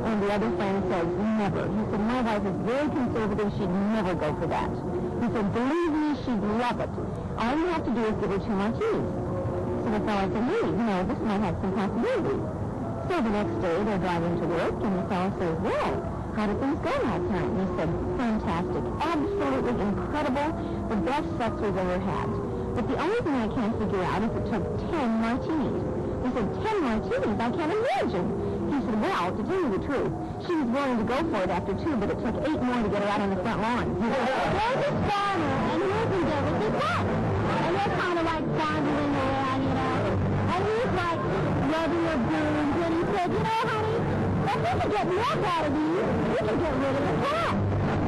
[SPEAKER 1] And the other friend says, never. He said, my wife is very conservative. She'd never go for that. He said, believe me, she'd love it. All you have to do is give her 2 martinis. So the fellow said, hey, you know, this might have some possibilities. So the next day they're driving to work and the fellow says, well, how did things go last night? And he said, fantastic, absolutely incredible, the best sex we've ever had. But the only thing I can't figure out is it took 10 martinis. He said, 10 martinis? I can't imagine. He said, well, to tell you the truth, she was willing to go for it after 2, but it took 8 more to get her out on the front lawn. There's this farmer, and his endeavor is what? And they're kind of like fondling around, you know. And he's like rubbing her boobs, and he said, you know, honey, if we could get milk out of these, we could get rid of the cat.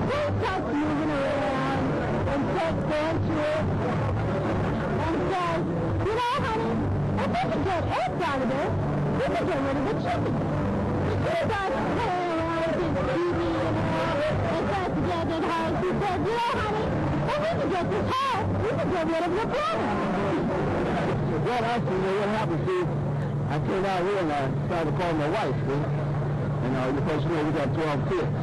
[SPEAKER 1] So he starts moving around and takes her to it and says, you know, honey, if we could get eggs out of this, we could get rid of the chicken. He starts playing around with his TV, you know, and starts getting her. She said, you know, honey, if we could get this house, we could get rid of your brother.
[SPEAKER 5] Well, actually, what happened, Steve, I came out here and I started to call my wife, see? And because, you know, we got 12 kids.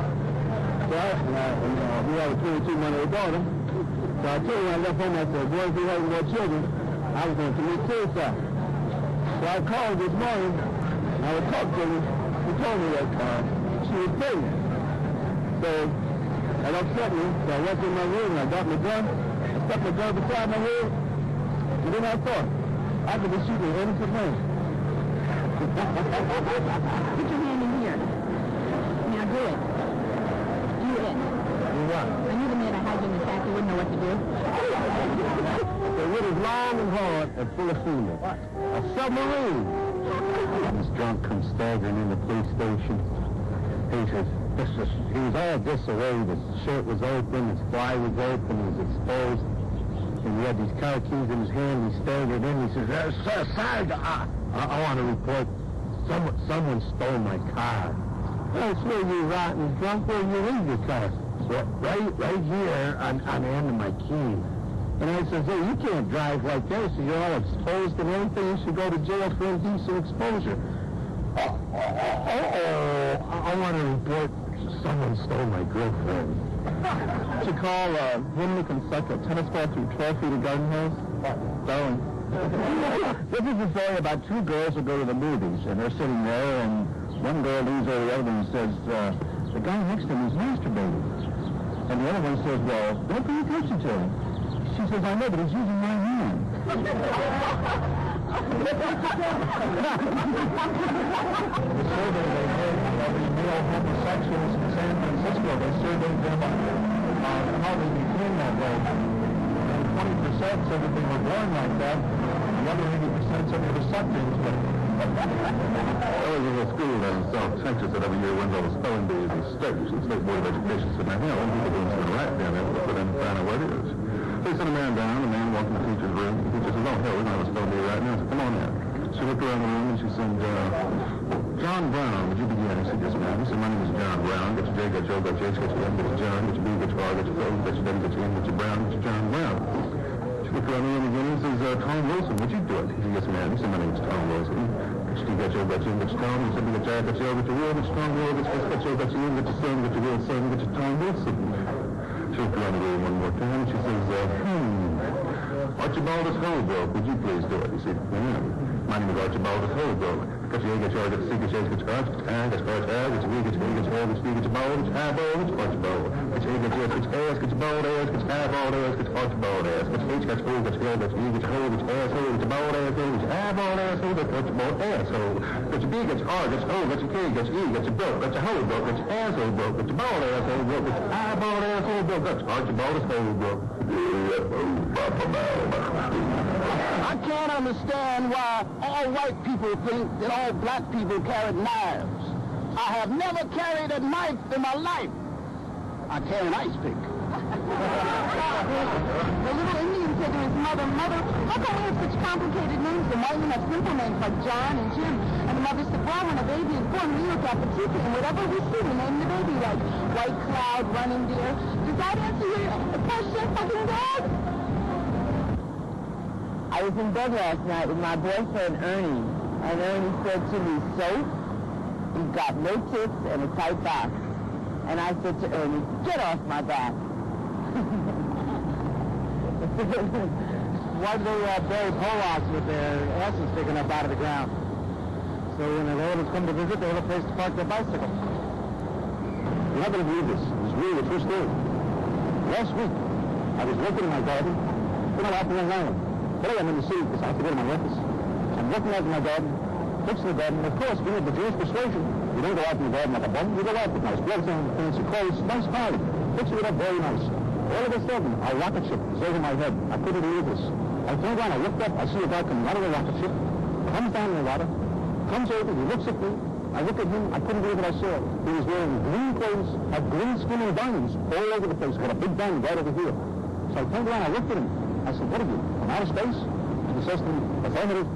[SPEAKER 5] So we have a 22-month-old daughter. So I told her when I left home, I said, boy, if we had more children, I was going to commit suicide. So I called this morning, and I would talk to her. She told me that she was pregnant. So that upset me. So I went in my room and I got my gun. I stuck my gun beside my head. And then I thought, I could be shooting an innocent man.
[SPEAKER 1] Put your hand in here. Now do it. Do it.
[SPEAKER 5] Do what?
[SPEAKER 1] I knew the minute I had you in the sack, you wouldn't know what to do.
[SPEAKER 5] The wood is long and hard and full of semen. A submarine.
[SPEAKER 2] This drunk comes staggering in the police station. He says, he was all disarrayed. His shirt was open, his fly was open, he was exposed. And he had these car keys in his hand. He staggered in. He says, sir, I want to report someone stole my car. I swear you rotten drunk. Where you leave your car? Well, right here on the end of my key. And I says, hey, you can't drive like that. So you're all exposed and everything. You should go to jail for indecent exposure. I want to report someone stole my girlfriend.
[SPEAKER 5] You call him who can suck a tennis ball through 12 feet of garden hose? Darling. This is a story about 2 girls who go to the movies, and they're sitting there, and one girl leans over the other one and says, the guy next to him is masturbating. And the other one says, well, don't pay attention to him. She says, I know, but he's using my hand. The survey they did of the male homosexuals in San Francisco, they surveyed them on how they became that way. And 20% said that they were born like that. The other 80% said they were sucked into it.
[SPEAKER 2] I was in a school down in South Texas that every year went over spelling bees and states. The State Board of Education said, now, hell, people doing something right down there, but then find out what it is. They sent a man down, the man walked in the teacher's room. The teacher says, oh, hell, we're going to have a spelling bee right now. I said, come on in. She looked around the room and she said, John Brown, would you begin? He said, yes, ma'am. He said, my name is John Brown. Get your J, get your O, get your H, get your M, get your John, get your B, get your R, get your O, get your W, get your N, get your Brown, get your John Brown. She looked around the room again and says, Tom Wilson, would you do it? He said, yes, ma'am. He said, my name is Tom Wilson. Get your D, get your O, get your N, get your Tom. He said, get your I, get your O, get your Will, get your Tom Will, get your S, get your O, get your N, get your son, get your Will, son, get your Tom Wilson. She looked around the room one more time and she says, Archibaldus Holbrook, would you please do it? He said, my name is Archibaldus Holbrook. Get your A, get your R, get your C, get your H, get your R, get your I, get your R, get your V, get your A, get your L, get your B, get your ball, get your eyeball, get your Archibald. Get your A, get your S, get your ass, get your bald ass, get your eyeball ass, get your Archibald ass. Get your H, get your O, get your L, get your E, get your O, get your asshole, get your bald asshole, get your eyeball asshole, get your Archibald asshole. Get your B, get your R, get your O, get your K, get your E, get your broke, get your hoe broke, get your asshole broke, get your bald asshole broke, get your eyeball asshole broke, get your Archibaldus Holbrook.
[SPEAKER 5] I can't understand why all white people think that all black people carried knives. I have never carried a knife in my life. I carry an ice pick.
[SPEAKER 1] The little Indian said to his mother, Mother, how come we have such complicated names and why do we have simple names like John and Jim? And the mother said, well, when a baby is born, we look at the teeth and whatever we see, we name the baby like White Cloud, Running Deer. Does that answer your question, fucking dog?
[SPEAKER 6] I was in bed last night with my boyfriend, Ernie, and Ernie said to me, so, you've got no tits and a tight box. And I said to Ernie, get off my back.
[SPEAKER 3] Why do they bury Polacks with their asses sticking up out of the ground? So when the relatives come to visit, they have a place to park their bicycle.
[SPEAKER 2] You're not going to believe this. It's really a true story. Last week, I was working in my garden. Then I'm out on Long Island. Today I'm in the city because I have to go to my office. I'm working out in my garden, fixing the garden. Of course, we have the Jewish persuasion. You don't go out in the garden like a bum. You go out with nice gloves on, fancy clothes, nice party. Fixing it up very nice. All of a sudden, a rocket ship is over my head. I couldn't believe this. I turned around, I looked up, I see a guy coming out of the rocket ship, comes down in the water, comes over, he looks at me. I look at him, I couldn't believe what I saw. He was wearing green clothes, had green skin and diamonds all over the place. Got a big diamond right over here. So I turned around, I looked at him. I said, what are you, from outer space? And he says to me, affirmative.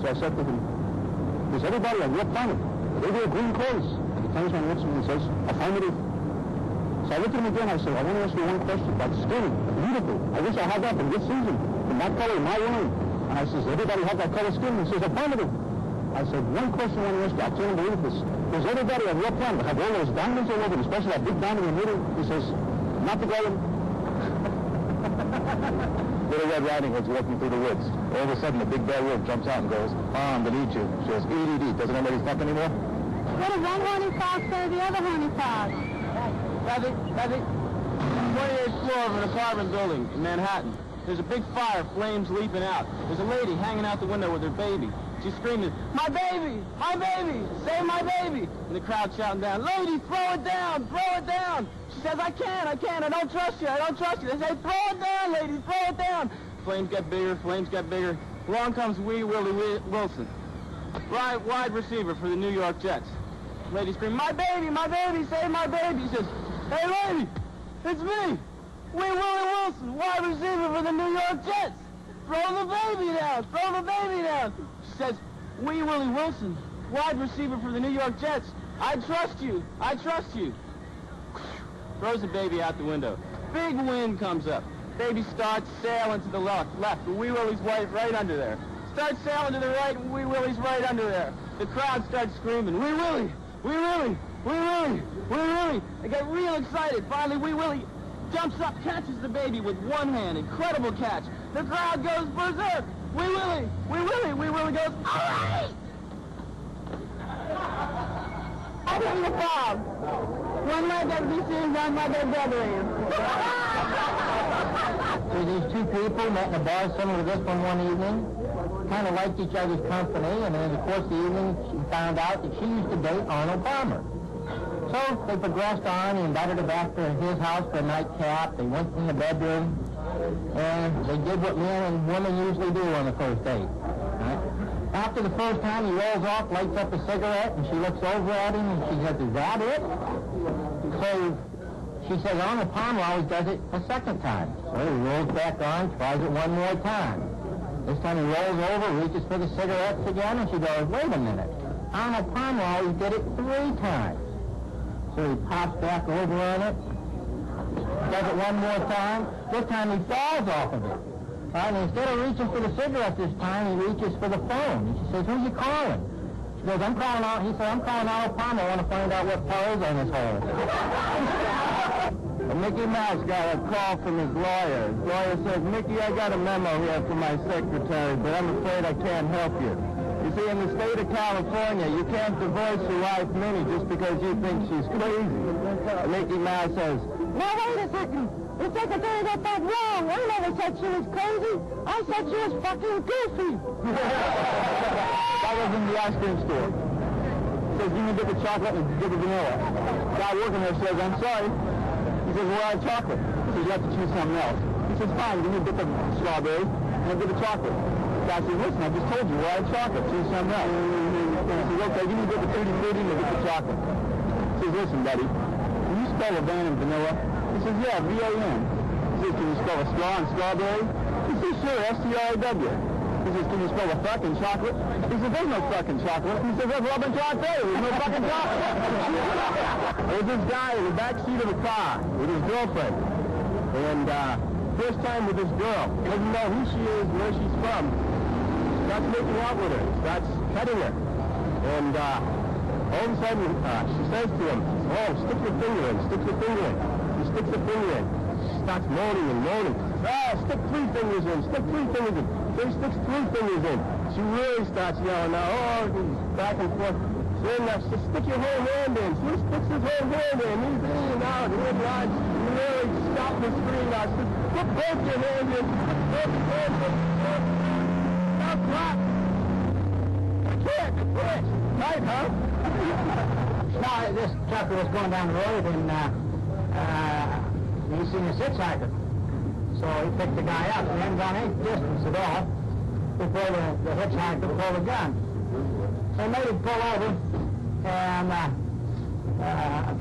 [SPEAKER 2] So I said to him, does everybody on your planet, they wear green clothes? And he turns around and looks at me and says, affirmative. So I looked at him again, I said, I want to ask you one question about skin. Beautiful. I wish I had that in this season, from that color in my room. And I says, everybody have that color skin? He says, affirmative. I said, one question I want to ask you, I can't believe this. Does everybody on your planet have all those diamonds all over, especially that big diamond in the middle? He says, not the golden. Little Red Riding Hood's walking through the woods. All of a sudden, a big bear wolf jumps out and goes, underneath you. She goes, EDD. Doesn't anybody stop anymore?
[SPEAKER 1] What does one horny fox say to the other horny fox?
[SPEAKER 3] Rabbit, 28th floor of an apartment building in Manhattan. There's a big fire, flames leaping out. There's a lady hanging out the window with her baby. She's screaming, my baby, save my baby. And the crowd shouting down, lady, throw it down. She says, I can't, I don't trust you. They say, throw it down, lady, throw it down. Flames get bigger. Along comes Wee Willie Wilson, wide receiver for the New York Jets. Lady screaming, my baby, save my baby. He says, hey, lady, it's me, Wee Willie Wilson, wide receiver for the New York Jets. Throw the baby down. She says, Wee Willie Wilson, wide receiver for the New York Jets. I trust you. Throws the baby out the window. Big wind comes up. Baby starts sailing to the left. Wee Willie's right under there. Starts sailing to the right, and Wee Willie's right under there. The crowd starts screaming, Wee Willie. They get real excited. Finally, Wee Willie jumps up, catches the baby with one hand. Incredible catch. The crowd goes berserk. Wee Willie goes, all right!
[SPEAKER 1] I'm in the fog. One leg FBC, one leg FW.
[SPEAKER 6] So these two people met in a bar similar to this one evening, kind of liked each other's company, and then in the course of the evening, she found out that she used to date Arnold Palmer. So they progressed on. He invited her back to his house for a nightcap. They went in the bedroom, and they did what men and women usually do on the first date. Right? After the first time, he rolls off, lights up a cigarette, and she looks over at him, and she says, is that it? So she says, Arnold Palmer always does it a second time. So he rolls back on, tries it one more time. This time he rolls over, reaches for the cigarettes again, and she goes, wait a minute. Arnold Palmer always did it 3 times. So he pops back over on it, does it one more time. This time he falls off of it. Right, and instead of reaching for the cigarette this time, he reaches for the phone. And she says, who's you calling? She goes, I'm calling Arnold Palmer. I want to find out what part is on his hole. Mickey Mouse got a call from his lawyer. His lawyer says, Mickey, I got a memo here from my secretary, but I'm afraid I can't help you. You see, in the state of California, you can't divorce your wife, Minnie, just because you think she's crazy. Mickey Mouse says,
[SPEAKER 1] Now, wait a second. The secretary got that wrong. I never said she was crazy. I said she was fucking goofy.
[SPEAKER 2] Guy goes in the ice cream store. Says, give me a bit of chocolate and a bit of vanilla. Guy working there says, I'm sorry. He says, well, I have chocolate. He says, you have to choose something else. He says, fine, give me a bit of strawberry and a bit of chocolate. The guy says, listen, I just told you, well, I have chocolate. Choose something else. He says, okay, give me a bit of tutti frutti and a bit of chocolate. He says, listen, buddy, can you spell a van in vanilla?
[SPEAKER 3] He says, yeah, V-A-N. He says, can you spell a straw and strawberry? He says, sure, S-T-R-A-W. He says, can you spell a fuck in chocolate? He says, there's no fucking chocolate. He says, there's rub and chocolate. There's no fucking chocolate. There's this guy in the back seat of the car with his girlfriend. And first time with this girl. Doesn't know who she is, where she's from. Starts making out with her. Starts petting her. And all of a sudden, she says to him, oh, stick your finger in, stick your finger in. He sticks the finger in. She starts moaning and moaning. Stick 3 fingers in, stick 3 fingers in. So he sticks 3 fingers in. She really starts yelling now, oh, back and forth. So then she says, stick your whole hand in. So he sticks his whole hand in. He's leaning out, head lodge. He really stopped the screen now. She says, put both your hands in, put both your hands in. Stop, clap. I can't, it's rich. Tight, huh?
[SPEAKER 6] Now, this trucker was going down the road and he seen a hitchhiker. So he picked the guy up and he hadn't gone any distance at all before the hitchhiker pulled a gun. So he made him pull over and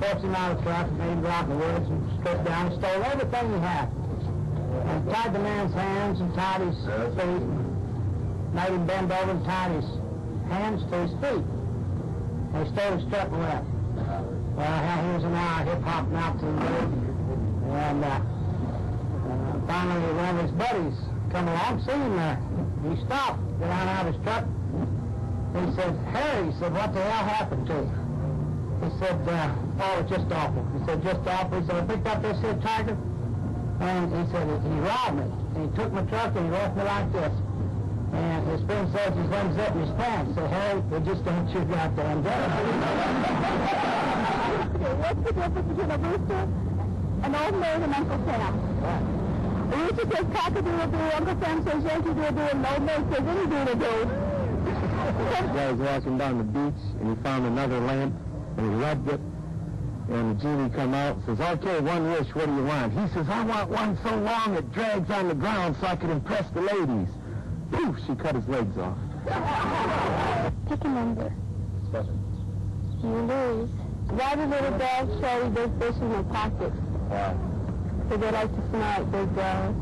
[SPEAKER 6] forced him out of the truck, made him go out in the woods and stripped down and stole everything he had. And tied the man's hands and tied his feet, made him bend over and tied his hands to his feet. They stole his truck and left. Well, he was an hour hip-hopping out to the road. And finally, one of his buddies come along, seen him there. He stopped, got out of his truck. He said, Harry, he said, what the hell happened to you? He said, oh, it's just awful. He said, just awful. He said, I picked up this hitchhiker, and he said, he robbed me. And he took my truck and he left me like this. And his friend says he's unzipping his pants. So, Harry, we just don't shoot you out there and do it.
[SPEAKER 1] What's the difference between a rooster, an old maid, and Uncle Sam? The rooster says cock-a-doodle-doo, Uncle Sam says yankee-doodle-doo, and the old maid says any-doodle-doo.
[SPEAKER 4] The guy was walking down the beach, and he found another lamp, and he rubbed it, and the genie come out and says, okay, one wish, what do you want? He says, I want one so long it drags on the ground so I can impress the ladies. Poof, she cut his legs off.
[SPEAKER 1] Pick a number. You lose. Why do little girls show their fish in their pockets?
[SPEAKER 2] Why?
[SPEAKER 1] So they like to smell it, big girls.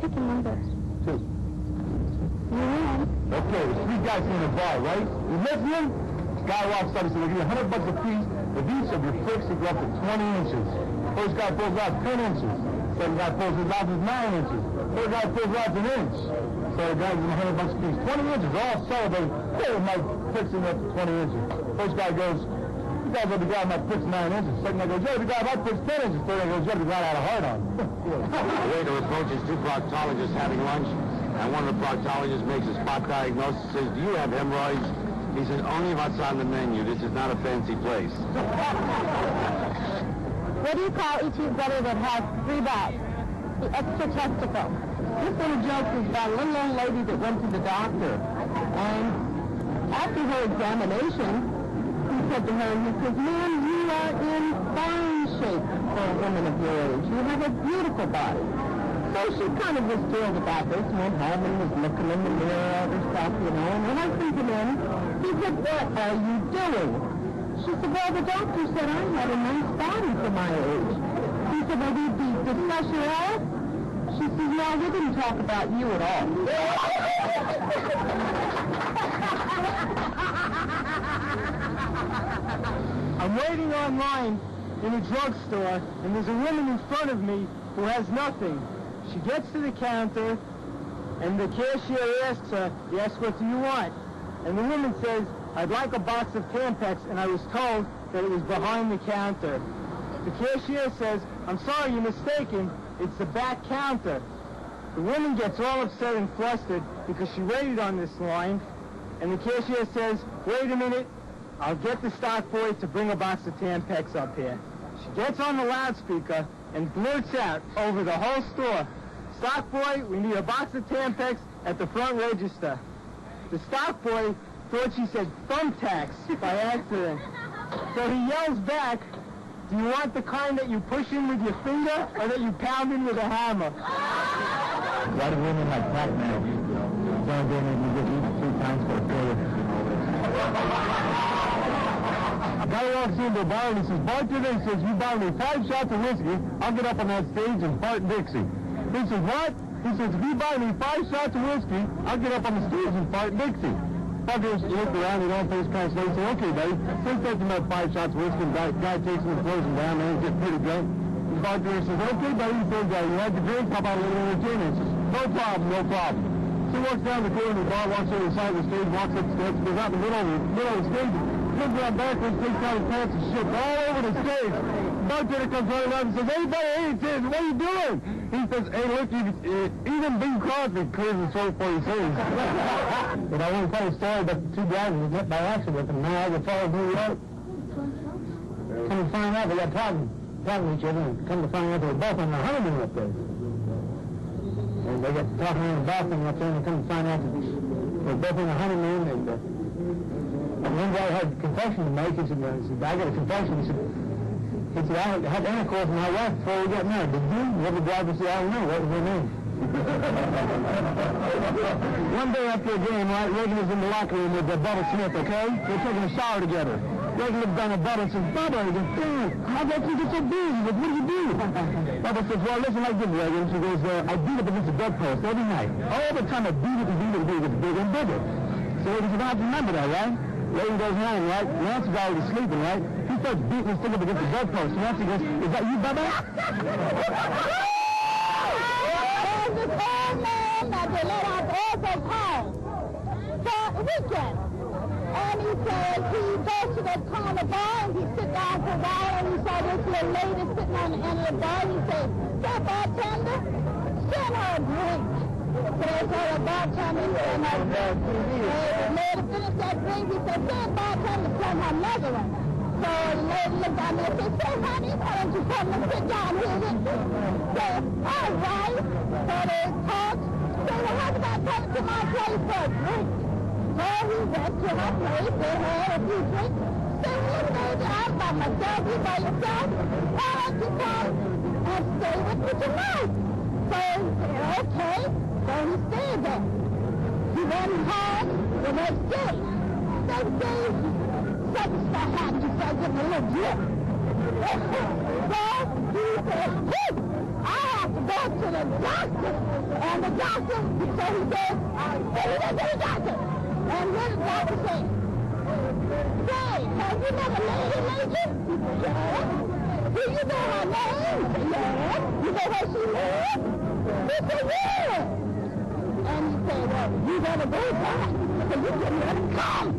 [SPEAKER 1] Pick a number.
[SPEAKER 2] 2.
[SPEAKER 1] You win.
[SPEAKER 2] Okay, there's 3 guys in the bar, right? You listening? Guy walks up and says, we'll give you $100 a piece. If each of your pricks will go up to 20 inches. First guy pulls out 10 inches. Second guy pulls his out to 9 inches. Third guy pulls out an inch. So the guy gives him $100 a piece. 20 inches, all celebrating. Hey, my pricks are up to 20 inches. First guy goes, you guys are the guy my pricks 9 inches. Second guy goes, yeah, the guy my pricks 10 inches. Third guy goes, yeah, the guy had a heart on.
[SPEAKER 5] The waiter approaches 2 proctologists having lunch, and one of the proctologists makes a spot diagnosis, says, do you have hemorrhoids? He says, only what's on the menu. This is not a fancy place.
[SPEAKER 1] What do you call each brother that has 3 butts? The extra testicle.
[SPEAKER 6] This little joke is about a little old lady that went to the doctor. And after her examination, he said to her, he says, ma'am, you are in fine shape for a woman of your age. You have a beautiful body. So she kind of was thrilled about this, went home and was looking in the mirror at herself, you know, and her husband came in. He said, what are you doing? She said, well, the doctor said I had a nice body for my age. He said, well, did he discuss your health? She said, no, we didn't talk about you at all.
[SPEAKER 3] I'm waiting online in a drugstore, and there's a woman in front of me who has nothing. She gets to the counter, and the cashier asks her, yes, what do you want? And the woman says, I'd like a box of Tampax, and I was told that it was behind the counter. The cashier says, I'm sorry, you're mistaken. It's the back counter. The woman gets all upset and flustered because she waited on this line, and the cashier says, wait a minute, I'll get the stock boy to bring a box of Tampax up here. She gets on the loudspeaker and blurts out over the whole store, stock boy, we need a box of Tampax at the front register. The stock boy thought she said thumbtacks by accident. So he yells back, do you want the kind that you push in with your finger or that you pound in with a hammer?
[SPEAKER 4] Why do women like Pac-Man? It's only been you get eaten 3 times for a quarter.
[SPEAKER 5] guy walks into a bar and he says, bartender, he says, you buy me 5 shots of whiskey, I'll get up on that stage and fart Dixie. He says, what? He says, if you buy me 5 shots of whiskey, I'll get up on the stage and fart Dixie. Fuckers look around, he don't face kind of say, okay, buddy, let's take him up 5 shots of whiskey, and guy takes him and throws him down, and he gets pretty drunk. The bartender says, okay, buddy, he says, you like the drink? How about a little entertainment? He says, no problem, no problem. So he walks down the corner of the bar, walks over the side of the stage, walks up the steps, goes out in the middle of the stage, comes around backwards, takes out his pants and shit all over the stage. The bartender comes running up and says, hey, buddy, hey, Tiz, what are you doing? He says, hey, look, even Bing Crosby clears his throat before he sings. But I want to tell you a story about the 2 guys who met by accident, and now I will follow New York. Come to find out, they got talking to each other, and come to find out they were both on their honeymoon up there. And they got talking in the bathroom up there, and they come to find out that they were both on their honeymoon, and one guy had a confession to make. He said, I got a confession. He said, I had intercourse with my wife before we got married. Did you? The other guy said, I don't know. What was her name? One day after a game, right, Reagan was in the locker room with Bubba Smith, okay? They're taking a shower together. Reagan looked down at Bubba and says, Bubba, he goes, damn, how about you get so big? He goes, what do you do? Bubba says, well, listen like this, Reagan. She goes, I beat it against the bedpost every night. All the time I beat it and it gets bigger and bigger. So he said, I remember that, right? Reagan goes home, right? Nancy's already sleeping, right? He starts beating his stick up against the bedpost. Nancy goes, is that you, Bubba?
[SPEAKER 1] There's this old man that they let out the airport home for a weekend. And he says he goes to the corner bar and he sits down for a while and he saw this little lady sitting on the end of the bar. He said, say, bartender, send her a drink. So they told the bartender, send her a drink. The lady finished that drink. He said, say, bartender, send her another one. So the lady looked at me and said, say, honey, why don't you come and sit down here with me? Said, all right. So they talked. Said, well, how about coming to my place for a drink? So he went to her place. They had a few drinks. Said, well, baby, I'm by myself. You by yourself? Why don't you come and stay with me tonight? So he said, okay. So he stayed there. He went home the next day. Next day, something started happening. He started getting a little drip. So he said, whew, I have to go to the doctor. And the doctor, so he said, hey, he went to the doctor. And then the doctor said, say, have you never laid a lady? He said, yeah. Do you know her name? He said, yeah. You know where she lives? He said, yeah. And he said, well, you better go back. So you can let him come.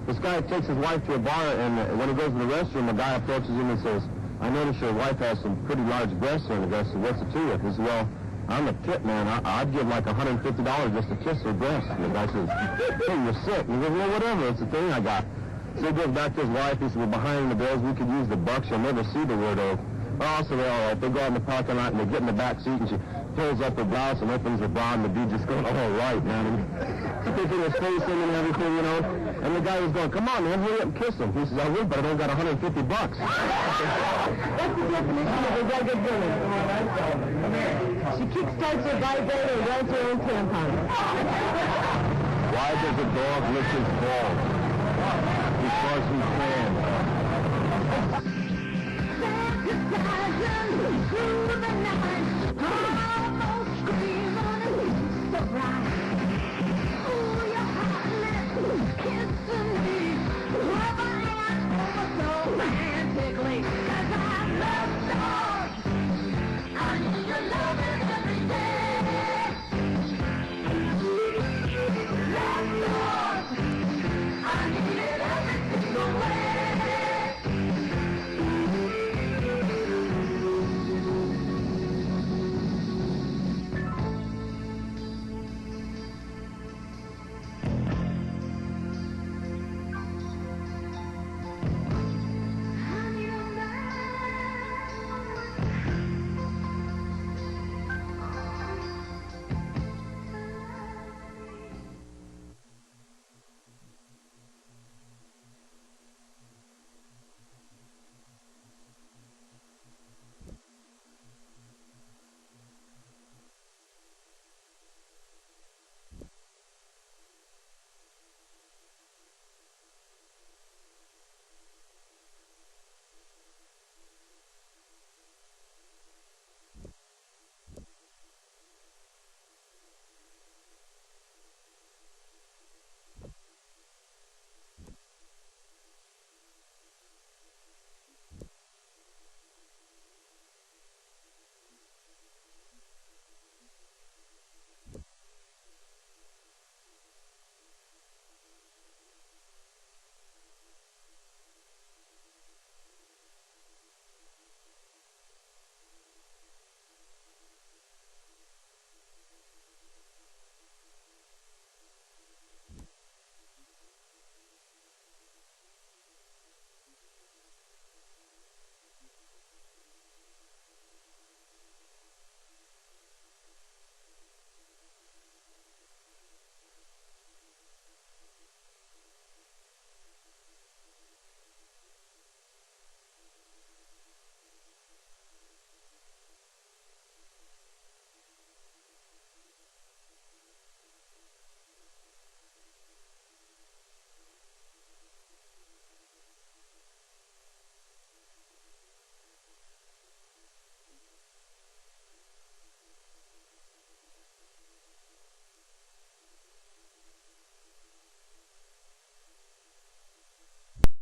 [SPEAKER 5] This guy takes his wife to a bar, and when he goes to the restroom, a guy approaches him and says, I notice your wife has some pretty large breasts on. The guy says, what's the to it? He says, well, I'm a tip man. I'd give like $150 just to kiss her breasts. And the guy says, hey, you're sick. And he goes, well, whatever. It's the thing I got. So he goes back to his wife. He says, we're behind the bills. We could use the bucks. You'll never see the word oath. Oh, so they're all right. They go out in the parking lot, and they get in the back seat, and she pulls up her blouse and opens her bra, and the dude just going, all right, man. Sticking his face in and everything, you know. And the guy was going, come on, man, hurry up and kiss him. He says, I will, but I don't got $150. That's the definition of a rugged woman. She kickstarts her vibrator and runs her own tampon. Why does a dog lick his balls? Because he can.